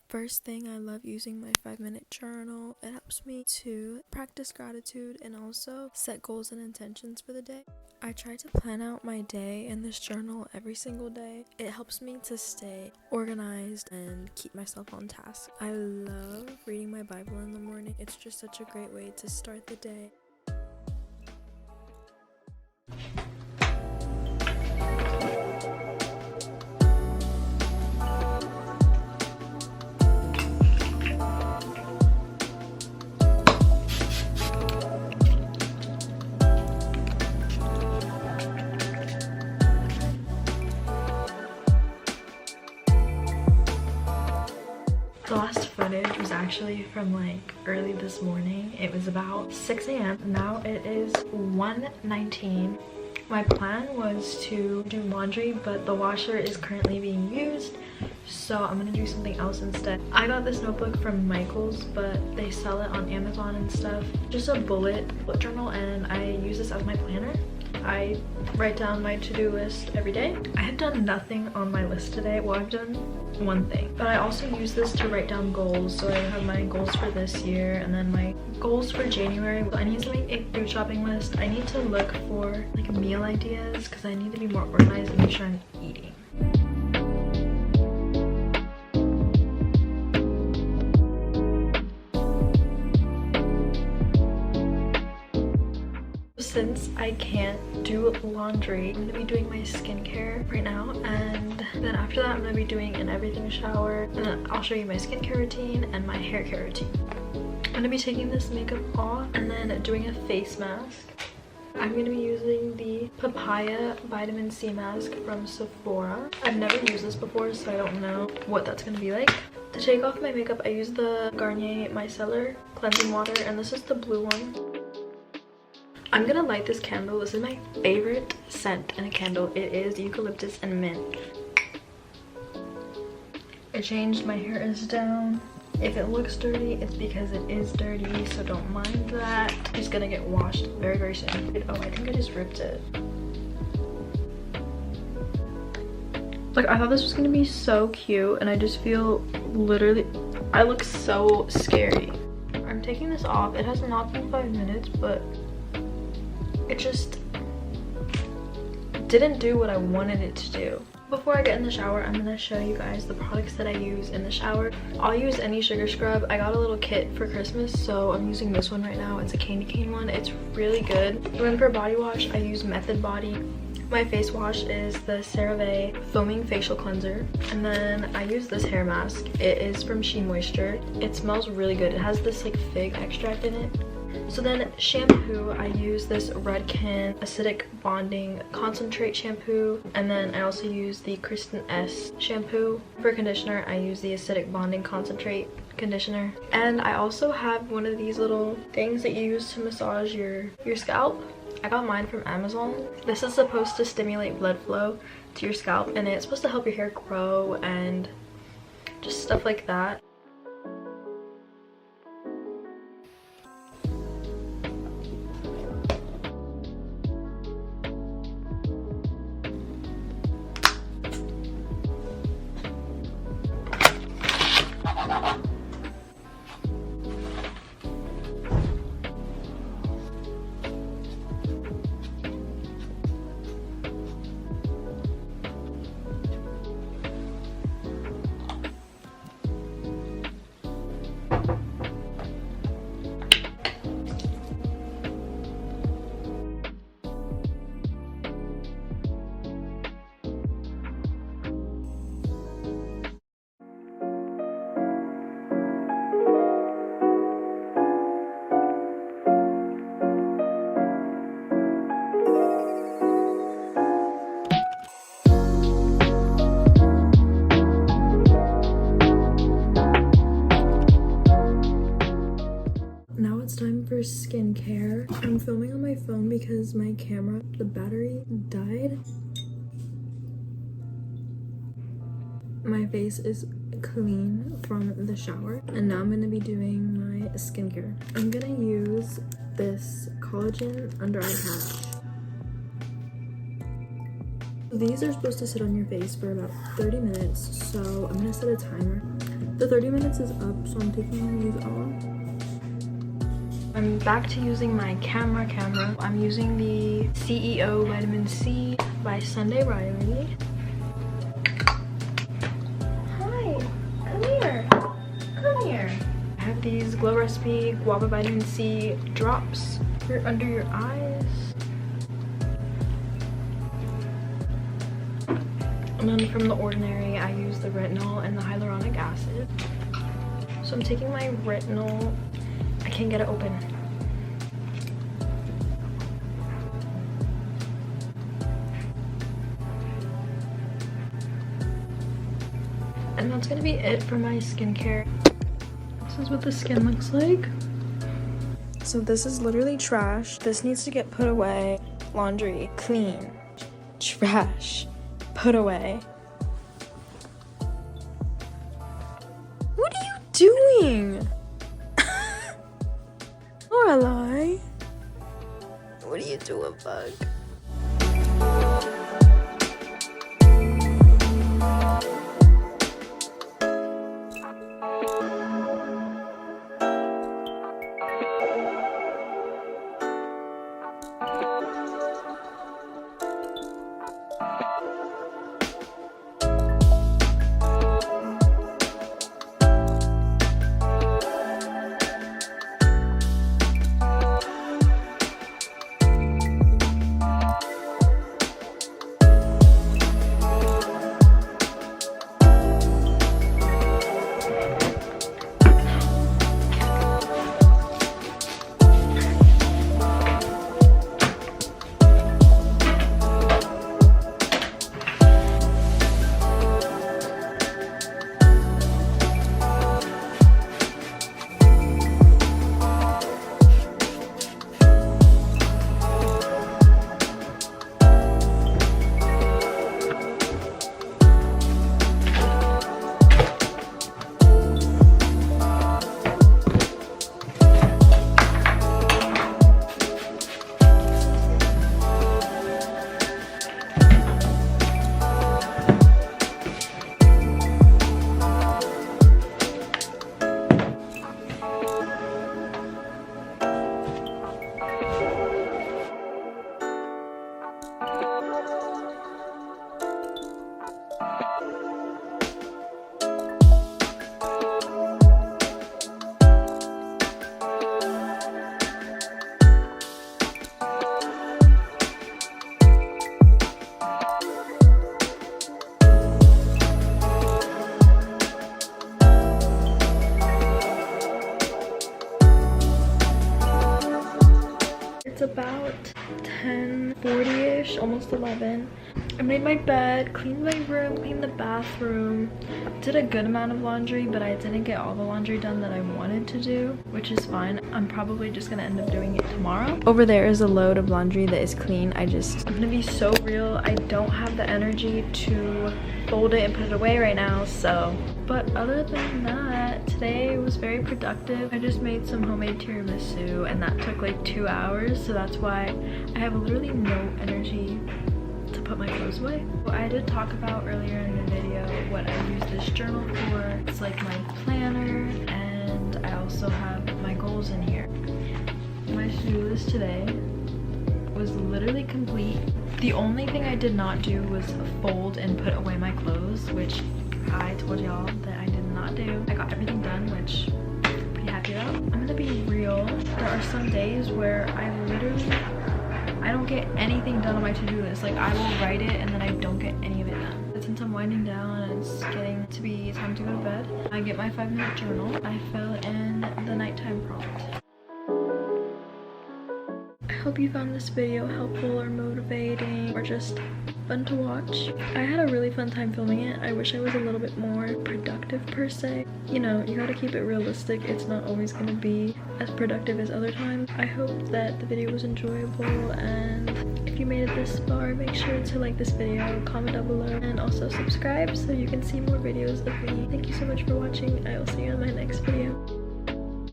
First thing, I love using my 5-minute journal. It helps me to practice gratitude and also set goals and intentions for the day. I try to plan out my day in this journal every single day. It helps me to stay organized and keep myself on task. I love reading my Bible in the morning. It's just such a great way to start the day. The last footage was actually from like early this morning. It was about 6 a.m. Now it is 1:19. My plan was to do laundry, but the washer is currently being used, so I'm gonna do something else instead. I got this notebook from Michael's, but they sell it on Amazon and stuff. Just a bullet journal, and I use this as my planner. I write down my to-do list every day. I have done nothing on my list today. Well, I've done one thing, but I also use this to write down goals. So I have my goals for this year and then my goals for January. I need to make a food shopping list. I need to look for like meal ideas because I need to be more organized and make sure I'm eating. Since I can't do laundry, I'm gonna be doing my skincare right now, and then after that I'm gonna be doing an everything shower, and then I'll show you my skincare routine and my hair care routine. I'm gonna be taking this makeup off and then doing a face mask. I'm gonna be using the papaya vitamin C mask from Sephora. I've never used this before, so I don't know what that's gonna be like. To take off my makeup, I use the Garnier Micellar cleansing water, and this is the blue one. I'm gonna light this candle. This is my favorite scent in a candle. It is eucalyptus and mint. I changed, my hair is down. If it looks dirty, it's because it is dirty, so don't mind that. It's gonna get washed very, very soon. Oh, I think I just ripped it. Like, I thought this was gonna be so cute, and I just feel literally, I look so scary. I'm taking this off. It has not been 5 minutes, but it just didn't do what I wanted it to do. Before I get in the shower, I'm gonna show you guys the products that I use in the shower. I'll use any sugar scrub. I got a little kit for Christmas, so I'm using this one right now. It's a candy cane one. It's really good. And then for body wash, I use Method Body. My face wash is the CeraVe Foaming Facial Cleanser. And then I use this hair mask. It is from She Moisture. It smells really good. It has this like fig extract in it. So then shampoo, I use this Redken Acidic Bonding Concentrate shampoo, and then I also use the Kristen S shampoo. For conditioner, I use the Acidic Bonding Concentrate conditioner, and I also have one of these little things that you use to massage your scalp. I got mine from Amazon. This is supposed to stimulate blood flow to your scalp, and it's supposed to help your hair grow and just stuff like that. For skincare, I'm filming on my phone because my camera, the battery died. My face is clean from the shower, and now I'm gonna be doing my skincare. I'm gonna use this collagen under eye patch. These are supposed to sit on your face for about 30 minutes, so I'm gonna set a timer. The 30 minutes is up, so I'm taking these off. I'm back to using my camera. I'm using the CEO Vitamin C by Sunday Riley. Hi, come here. Come here. I have these Glow Recipe Guava Vitamin C drops for under your eyes. And then from The Ordinary, I use the retinol and the hyaluronic acid. So I'm taking my retinol. I can't get it open. And that's gonna be it for my skincare. This is what the skin looks like. So this is literally trash. This needs to get put away. Laundry, clean. Trash, put away. What are you doing? Lorelai, what are you doing, bug? It's about 10:40ish, almost 11. I made my bed, cleaned my room, cleaned the bathroom, did a good amount of laundry, but I didn't get all the laundry done that I wanted to do, which is fine. I'm probably just gonna end up doing it tomorrow. Over there is a load of laundry that is clean. I'm gonna be so real, I don't have the energy to fold it and put it away right now, so. But other than that, today was very productive. I just made some homemade tiramisu and that took like 2 hours, so that's why I have literally no energy to put my clothes away. Well, I did talk about earlier in the video what I use this journal for. It's like my planner, and I also have my goals in here. My to-do list today was literally complete. The only thing I did not do was fold and put away my clothes, which I told y'all that I did not do. I got everything done, which I'm pretty happy about. I'm gonna be real. There are some days where I don't get anything done on my to-do list. Like, I will write it and then I don't get any of it done. But since I'm winding down and it's getting to be time to go to bed, I get my 5-minute journal. I fill in the nighttime prompt. I hope you found this video helpful or motivating or just fun to watch. I had a really fun time filming it. I wish I was a little bit more productive per se. You know, you gotta keep it realistic. It's not always gonna be as productive as other times. I hope that the video was enjoyable, and if you made it this far, make sure to like this video, comment down below, and also subscribe so you can see more videos of me. Thank you so much for watching. I will see you in my next video.